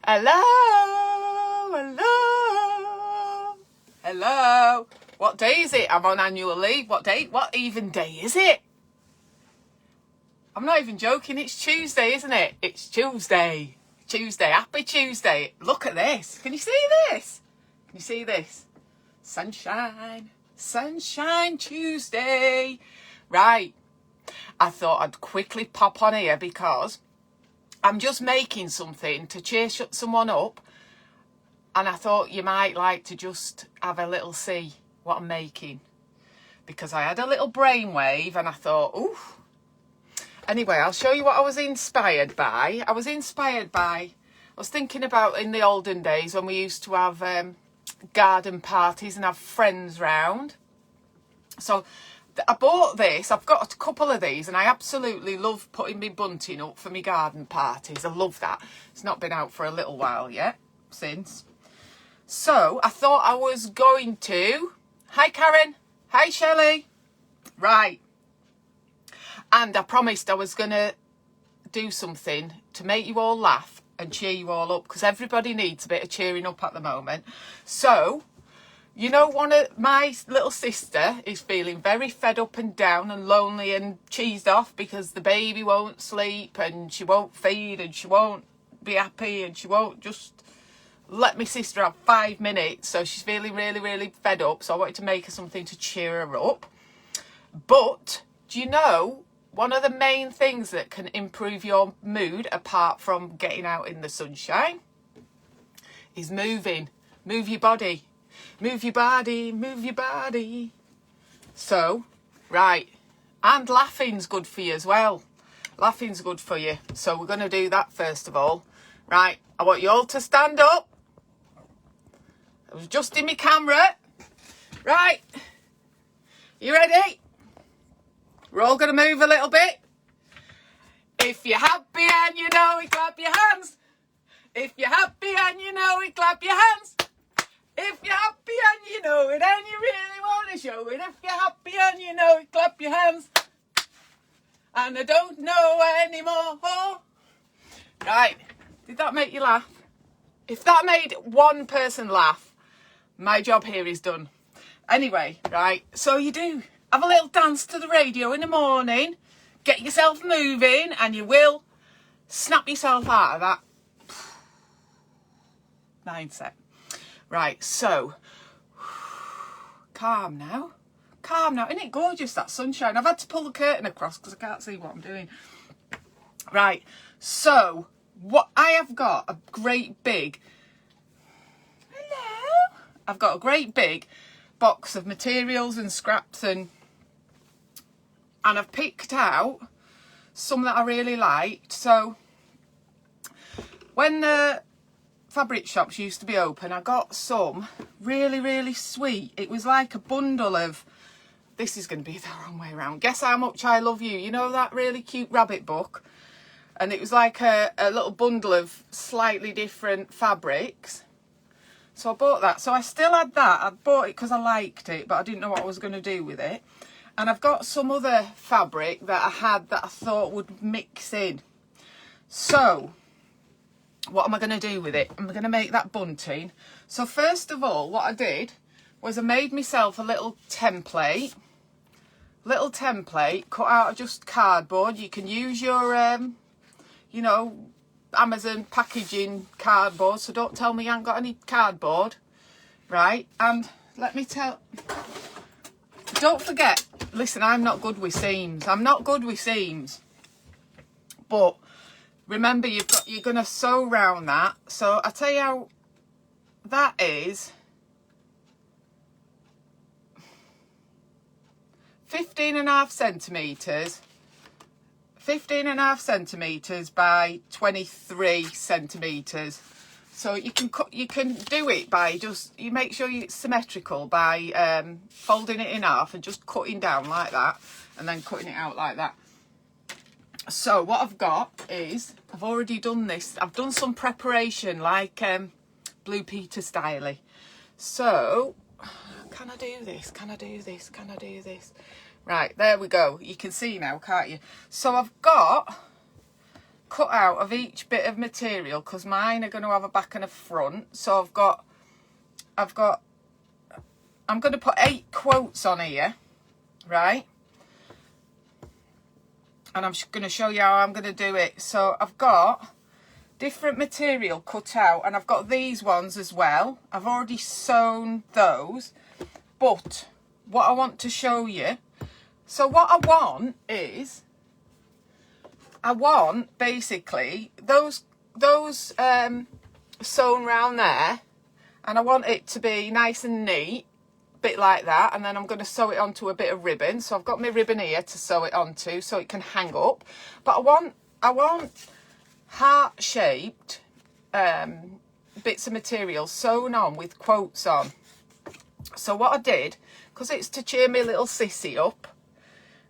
Hello, hello, hello. What day is it? I'm on annual leave. What day? What even day is it? I'm not even joking. It's Tuesday, isn't it? It's Tuesday. Tuesday. Happy Tuesday. Look at this. Can you see this? Can you see this? Sunshine. Sunshine Tuesday. Right. I thought I'd quickly pop on here because I'm just making something to cheer someone up, and I thought you might like to just have a little see what I'm making, because I had a little brainwave and I thought, ooh. Anyway, I'll show you what I was inspired by. I was thinking about in the olden days when we used to have garden parties and have friends round. So I bought this. I've got a couple of these and I absolutely love putting my bunting up for my garden parties. I love that. It's not been out for a little while yet, since. So I thought I was going to... Hi, Karen. Hi, Shelley. Right. And I promised I was going to do something to make you all laugh and cheer you all up, because everybody needs a bit of cheering up at the moment. So... You know, my little sister is feeling very fed up and down and lonely and cheesed off because the baby won't sleep and she won't feed and she won't be happy and she won't just let my sister have 5 minutes. So she's feeling really, really fed up. So I wanted to make her something to cheer her up. But do you know, one of the main things that can improve your mood, apart from getting out in the sunshine, is moving. Move your body. Move your body, move your body. So, right. And laughing's good for you as well. Laughing's good for you. So we're going to do that first of all. Right. I want you all to stand up. I was adjusting my camera. Right. You ready? We're all going to move a little bit. If you're happy and you know it, clap your hands. If you're happy and you know it, clap your hands. If you're happy and you know it and you really want to show it, if you're happy and you know it, clap your hands. And I don't know anymore. Right, did that make you laugh? If that made one person laugh, my job here is done. Anyway, right, so you do. Have a little dance to the radio in the morning, get yourself moving, and you will snap yourself out of that mindset. Right, so, calm now. Calm now. Isn't it gorgeous, that sunshine? I've had to pull the curtain across because I can't see what I'm doing. Right, so, what I have got a great big... Hello? I've got a great big box of materials and scraps and I've picked out some that I really liked. So, when the fabric shops used to be open, I got some really, really sweet. It was like a bundle of, this is going to be the wrong way around, Guess How Much I Love You, you know, that really cute rabbit book, and it was like a little bundle of slightly different fabrics. So I bought that. So I still had that. I bought it because I liked it, but I didn't know what I was going to do with it. And I've got some other fabric that I had that I thought would mix in. So what am I going to do with it? I'm going to make that bunting. So first of all, what I did was I made myself a little template. Cut out of just cardboard. You can use your, you know, Amazon packaging cardboard. So don't tell me you haven't got any cardboard. Right? And let me tell... Don't forget, listen, I'm not good with seams. But... remember, you're going to sew round that. So I'll tell you how that is 15.5 centimetres. 15.5 centimetres by 23 centimetres. So you can do it by you make sure it's symmetrical by folding it in half and just cutting down like that, and then cutting it out like that. So what I've got is, I've already done this. I've done some preparation like Blue Peter style. So, can I do this? Can I do this? Can I do this? Right, there we go. You can see now, can't you? So I've got cut out of each bit of material, because mine are going to have a back and a front. So I'm going to put 8 quotes on here, right? And I'm going to show you how I'm going to do it. So I've got different material cut out, and I've got these ones as well. I've already sewn those, but what I want to show you, so what I want is, I want basically those sewn round there, and I want it to be nice and neat, bit like that, and then I'm going to sew it onto a bit of ribbon. So I've got my ribbon here to sew it onto so it can hang up, but I want heart-shaped bits of material sewn on with quotes on. So what I did, because it's to cheer me little sissy up,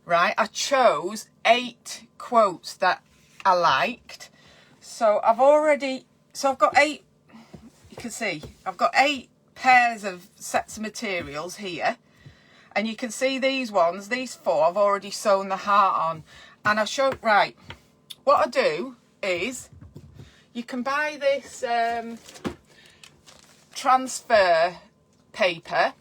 right, I chose 8 quotes that I liked. So I've got 8, you can see, I've got 8 pairs of sets of materials here, and you can see these ones, these 4, I've already sewn the heart on. And I show, right, what I do is, you can buy this transfer paper.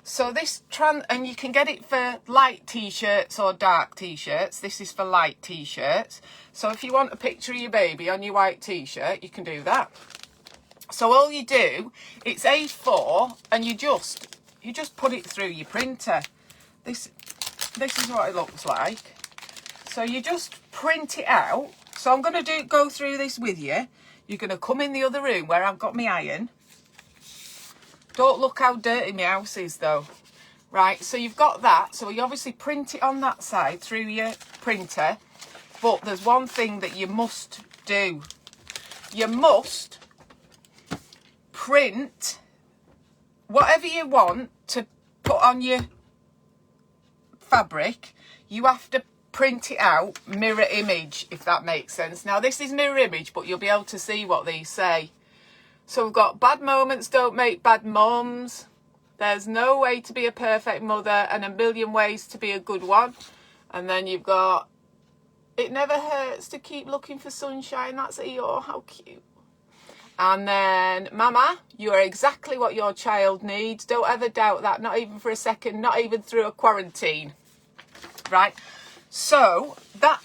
So this and you can get it for light t-shirts or dark t-shirts. This is for light t-shirts. So if you want a picture of your baby on your white t-shirt, you can do that. So all you do, it's A4, and you just put it through your printer. This is what it looks like. So you just print it out. So I'm going to go through this with you. You're going to come in the other room where I've got my iron. Don't look how dirty my house is though. Right, so you've got that. So you obviously print it on that side through your printer. But there's one thing that you must do. You must print whatever you want to put on your fabric. You have to print it out mirror image, if that makes sense. Now this is mirror image, but you'll be able to see what these say. So we've got bad moments don't make bad mums. There's no way to be a perfect mother, and a million ways to be a good one. And then you've got, it never hurts to keep looking for sunshine. That's Eeyore, how cute. And then, Mama, you are exactly what your child needs. Don't ever doubt that, not even for a second, not even through a quarantine. Right? So,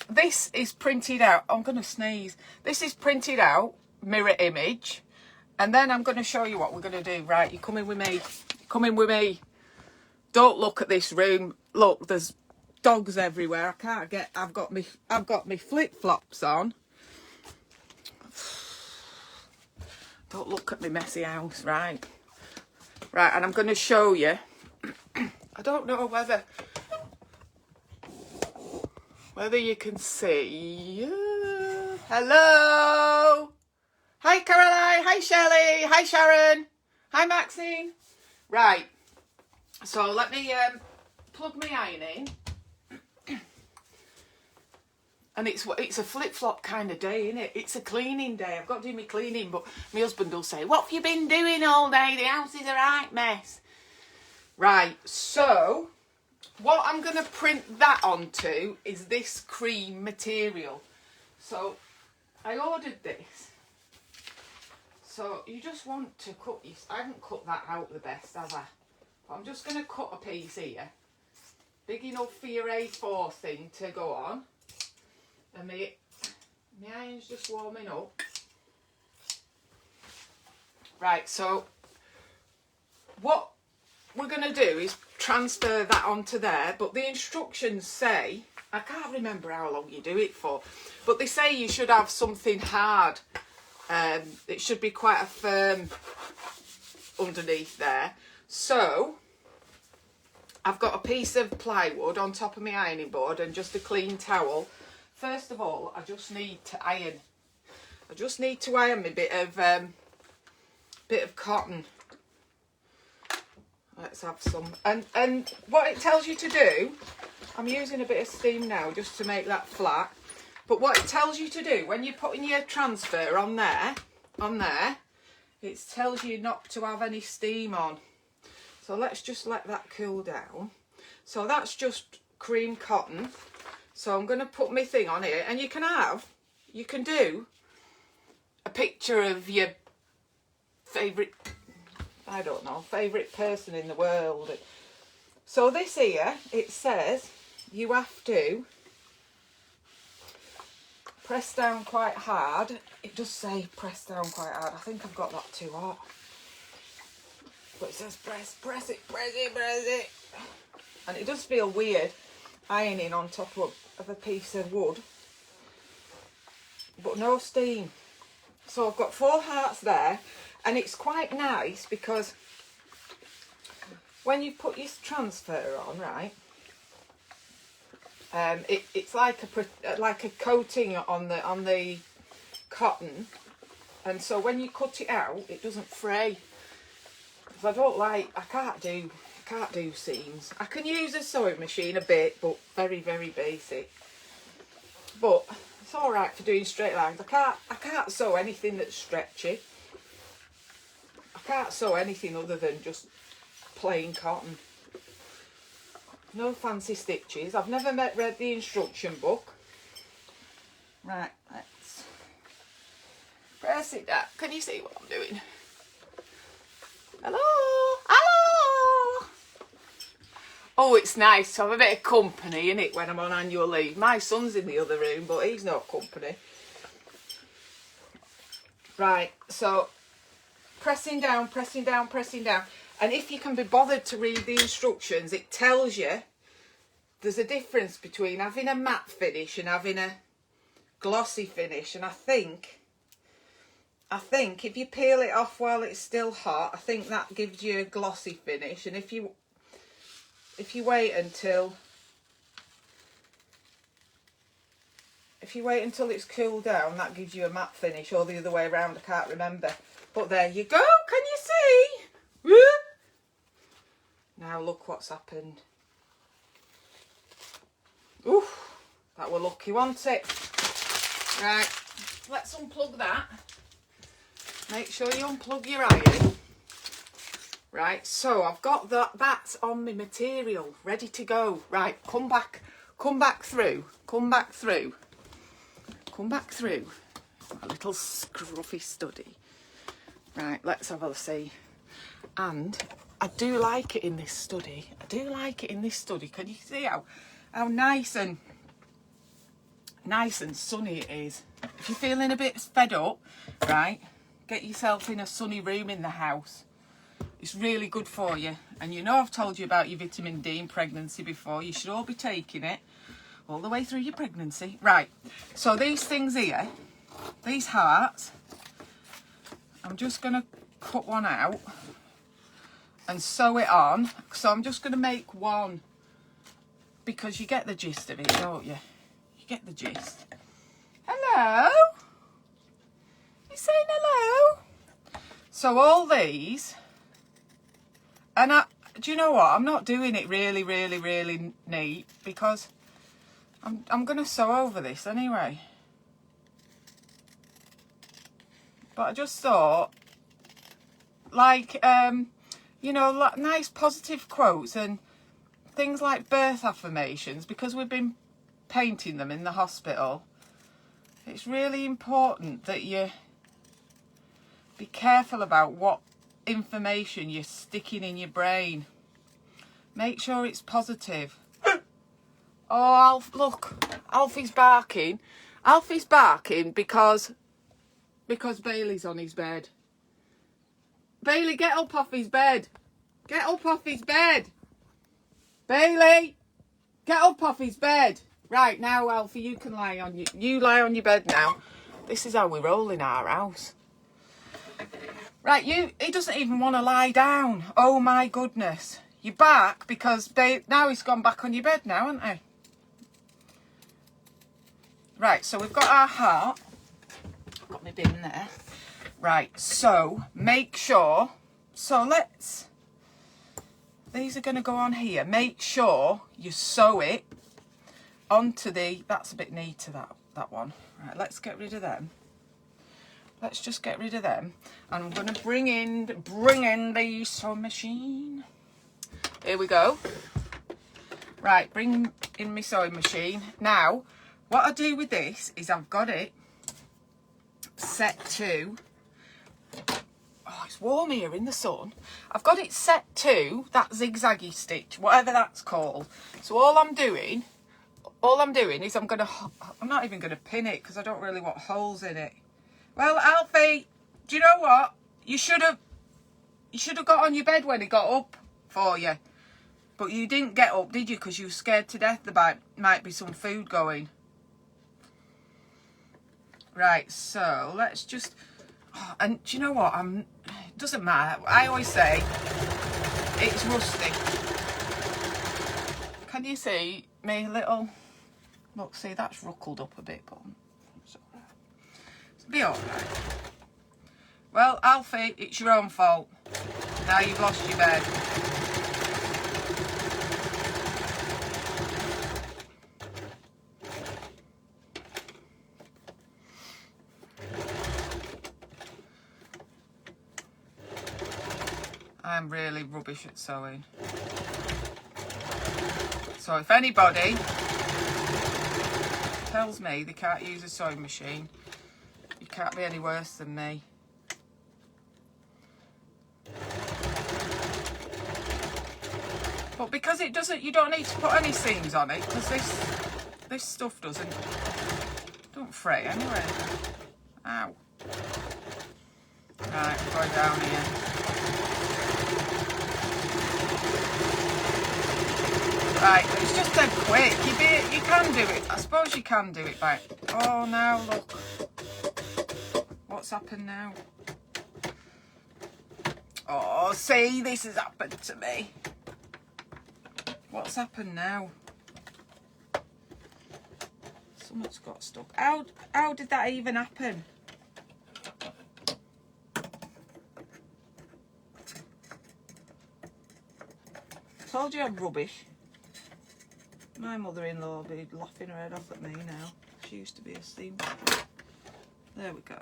this is printed out. I'm going to sneeze. This is printed out, mirror image. And then I'm going to show you what we're going to do. Right, you come in with me. Come in with me. Don't look at this room. Look, there's dogs everywhere. I can't get, I've got me flip-flops on. Don't look at my messy house, right? Right, and I'm going to show you. I don't know whether you can see. Hello. Hi, Caroline. Hi, Shelley. Hi, Sharon. Hi, Maxine. Right. So let me plug my iron in. And it's a flip-flop kind of day, isn't it? It's a cleaning day. I've got to do my cleaning, but my husband will say, what have you been doing all day? The house is a right mess. Right, so what I'm going to print that onto is this cream material. So I ordered this. So you just want to cut this. I haven't cut that out the best, have I? But I'm just going to cut a piece here. Big enough for your A4 thing to go on. And my iron's just warming up. Right, so what we're going to do is transfer that onto there. But the instructions say, I can't remember how long you do it for, but they say you should have something hard. It should be quite a firm underneath there. So I've got a piece of plywood on top of my ironing board and just a clean towel. First of all, I just need to iron. I just need to iron my bit of cotton. Let's have some. And what it tells you to do, I'm using a bit of steam now just to make that flat. But what it tells you to do when you're putting your transfer on there, it tells you not to have any steam on. So let's just let that cool down. So that's just cream cotton. So I'm going to put my thing on here, and you can have you can do a picture of your favourite, I don't know, favourite person in the world. So this here, it says you have to press down quite hard. It does say press down quite hard. I think I've got that too hot. But it says press it. And it does feel weird ironing on top of a piece of wood. But no steam. So I've got 4 hearts there. And it's quite nice because when you put your transfer on, right, it's like a coating on the cotton, and so when you cut it out, it doesn't fray. Because I can't do seams. I can use a sewing machine a bit, but very, very basic. But it's all right for doing straight lines. I can't sew anything that's stretchy. I can't sew anything other than just plain cotton. No fancy stitches. I've never read the instruction book. Right, let's press it down. Can you see what I'm doing? Hello? Hello? Oh, it's nice to have a bit of company, innit, when I'm on annual leave. My son's in the other room, but he's not company. Right, so pressing down. And if you can be bothered to read the instructions, it tells you there's a difference between having a matte finish and having a glossy finish. And I think if you peel it off while it's still hot, I think that gives you a glossy finish. And if you wait until it's cooled down, that gives you a matte finish, or the other way around, I can't remember. But there you go, can you see? Woo! Now look what's happened. Oof, that were lucky, wasn't it? Right, let's unplug that. Make sure you unplug your iron. Right, so I've got that's on my material, ready to go. Right, come back through. A little scruffy study. Right, let's have a see. And I do like it in this study. Can you see how nice and sunny it is? If you're feeling a bit fed up, right, get yourself in a sunny room in the house. It's really good for you. And you know I've told you about your vitamin D in pregnancy before. You should all be taking it all the way through your pregnancy. Right, so these things here, these hearts, I'm just going to cut one out and sew it on. So I'm just going to make one, because you get the gist of it, don't you? You get the gist. Hello? You saying hello? So all these, and do you know what? I'm not doing it really neat, because I'm going to sew over this anyway. But I just thought, like, you know, nice positive quotes and things like birth affirmations, because we've been painting them in the hospital. It's really important that you be careful about what information you're sticking in your brain. Make sure it's positive. Oh, look, Alfie's barking. Alfie's barking because Bailey's on his bed. Bailey, get up off his bed. Get up off his bed. Bailey, get up off his bed. Right, now, Alfie, you can lie on you lie on your bed now. This is how we roll in our house. Right, he doesn't even want to lie down. Oh my goodness. You're back because now he's gone back on your bed now, hasn't he? Right, so we've got our heart. I've got my bin there. Right, so make sure, these are going to go on here. Make sure you sew it onto that's a bit neater, that one. Right, let's get rid of them. Let's just get rid of them. And I'm going to bring in the sewing machine. Here we go. Right, bring in my sewing machine. Now, what I do with this is I've got it set to, oh, it's warm here in the sun. I've got it set to that zigzaggy stitch, whatever that's called. So all I'm doing is I'm not even going to pin it because I don't really want holes in it. Well, Alfie, do you know what? You should have got on your bed when he got up for you. But you didn't get up, did you? Because you were scared to death there might be some food going. Right, so let's just... Oh, and do you know what? It doesn't matter. I always say it's rusty. Can you see me little... Look, see, that's ruckled up a bit, but it's all right. It'll be all right. Well, Alfie, it's your own fault. Now you've lost your bed. I'm really rubbish at sewing. So if anybody tells me they can't use a sewing machine, you can't be any worse than me. But because it doesn't, you don't need to put any seams on it, because this stuff don't fray anyway. Ow. Right, we're going down here. Right, it's just dead quick. You can do it. I suppose you can do it back. Oh, now look. What's happened now? Oh, see, this has happened to me. What's happened now? Something's got stuck. How did that even happen? Told you I'm rubbish. My mother-in-law will be laughing her head off at me now. She used to be a seamstress. There we go.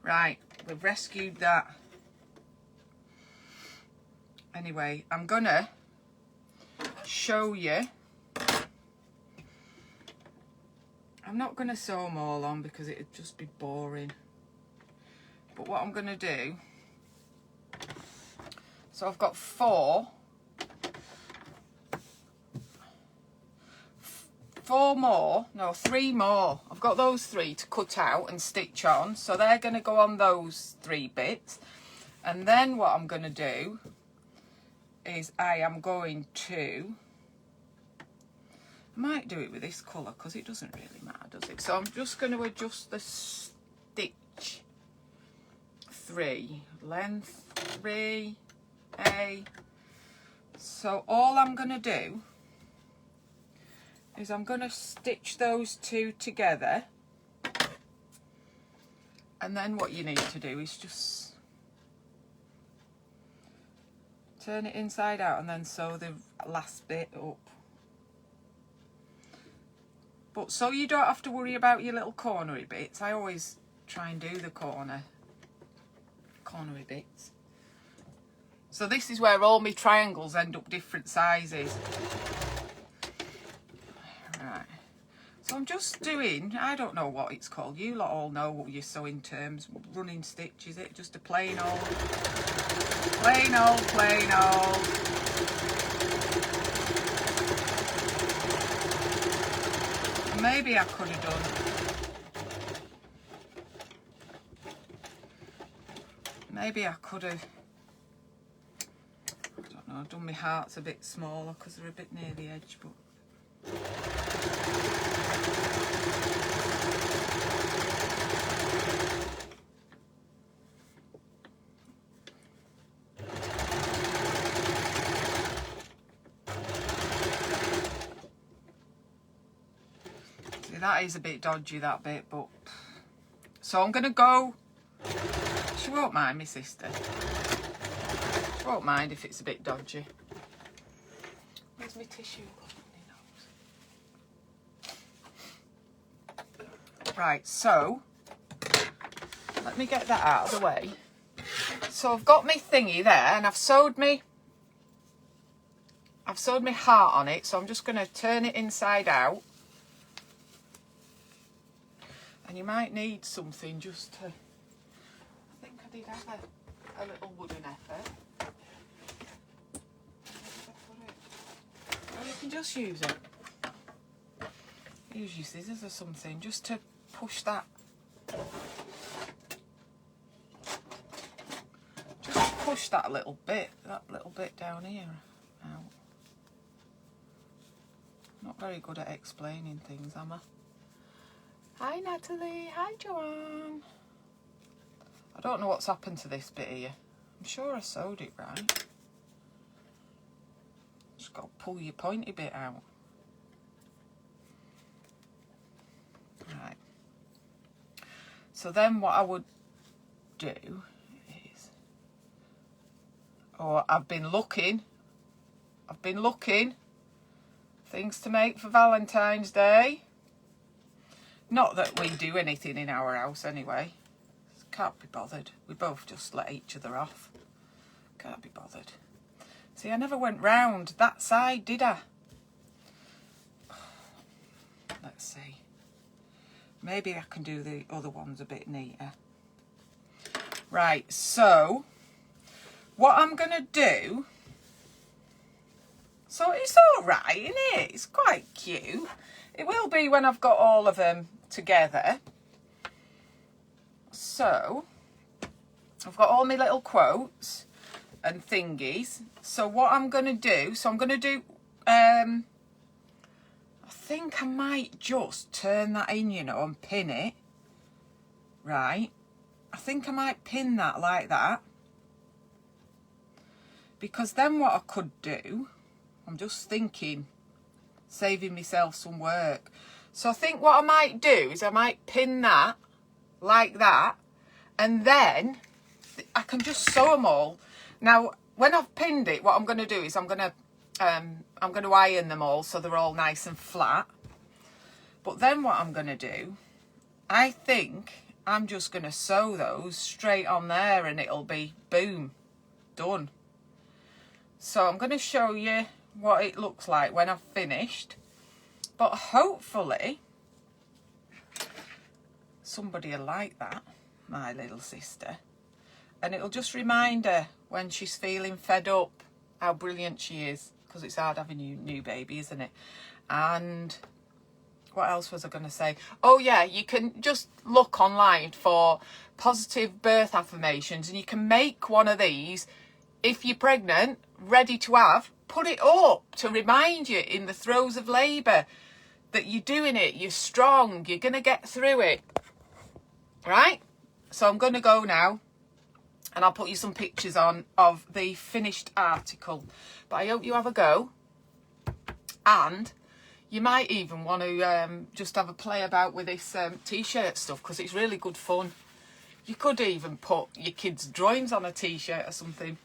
Right, we've rescued that. Anyway, I'm gonna show you. I'm not gonna sew them all on because it'd just be boring. But what I'm gonna do, so I've got three more. I've got those 3 to cut out and stitch on. So they're going to go on those 3 bits. And then what I'm going to do is I might do it with this colour because it doesn't really matter, does it? So I'm just going to adjust the stitch 3, length 3, A. So all I'm going to do is I'm going to stitch those 2 together, and then what you need to do is just turn it inside out and then sew the last bit up. But so you don't have to worry about your little cornery bits. I always try and do the cornery bits. So this is where all my triangles end up different sizes. Right, so I'm just doing, I don't know what it's called, you lot all know what your sewing terms, running stitch, is it? Just a plain old. Maybe I could have done, I don't know, I've done my hearts a bit smaller because they're a bit near the edge, but see, that is a bit dodgy, that bit, but so I'm gonna go. She won't mind, my sister. She won't mind if it's a bit dodgy. Where's my tissue? Right, so let me get that out of the way. So I've got my thingy there, and I've sewed my heart on it. So I'm just going to turn it inside out, And you might need something just to... I think I did have a little wooden effort. Or you can just use it. Use your scissors or something just to push that. Just push that little bit down here out. Not very good at explaining things, am I? Hi Natalie, hi Joanne. I don't know what's happened to this bit here. I'm sure I sewed it right. Just got to pull your pointy bit out. Right. So then what I would do is, I've been looking things to make for Valentine's Day. Not that we do anything in our house anyway. Can't be bothered. We both just let each other off. Can't be bothered. See, I never went round that side, did I? Let's see. Maybe I can do the other ones a bit neater. Right, so what I'm going to do... So it's all right, isn't it? It's quite cute. It will be when I've got all of them together. So I've got all my little quotes and thingies. So what I'm going to do, I think I might just turn that in, you know, and pin it. Right. I think I might pin that like that. Because then what I could do, I'm just thinking, saving myself some work. So I think what I might do is I might pin that like that, and then I can just sew them all. Now, when I've pinned it, what I'm going to do is I'm going to iron them all so they're all nice and flat. But then what I'm going to do, I think I'm just going to sew those straight on there, and it'll be boom, done. So I'm going to show you what it looks like when I've finished. But hopefully somebody will like that, my little sister. And it'll just remind her when she's feeling fed up how brilliant she is. Because it's hard having a new baby, isn't it? And what else was I going to say? Oh yeah, you can just look online for positive birth affirmations, and you can make one of these if you're pregnant, ready to have. Put it up to remind you in the throes of labour that you're doing it, you're strong, you're going to get through it. Right? So I'm going to go now, and I'll put you some pictures on of the finished article. But I hope you have a go. And you might even want to just have a play about with this t-shirt stuff, because it's really good fun. You could even put your kids' drawings on a t-shirt or something.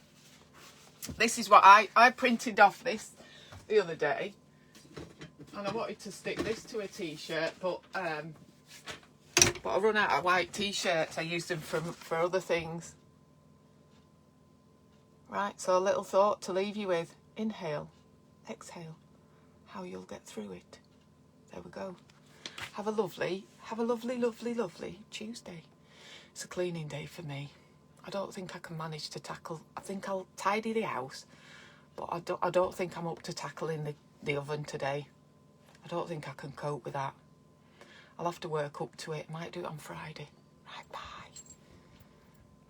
This is what I printed off this the other day, and I wanted to stick this to a t-shirt, but I run out of white t-shirts. I used them for other things. Right, so a little thought to leave you with. Inhale, exhale, how you'll get through it. There we go. Have a lovely, lovely, lovely Tuesday. It's a cleaning day for me. I don't think I can manage to tackle... I think I'll tidy the house, but I don't think I'm up to tackling the oven today. I don't think I can cope with that. I'll have to work up to it. Might do it on Friday. Right, bye.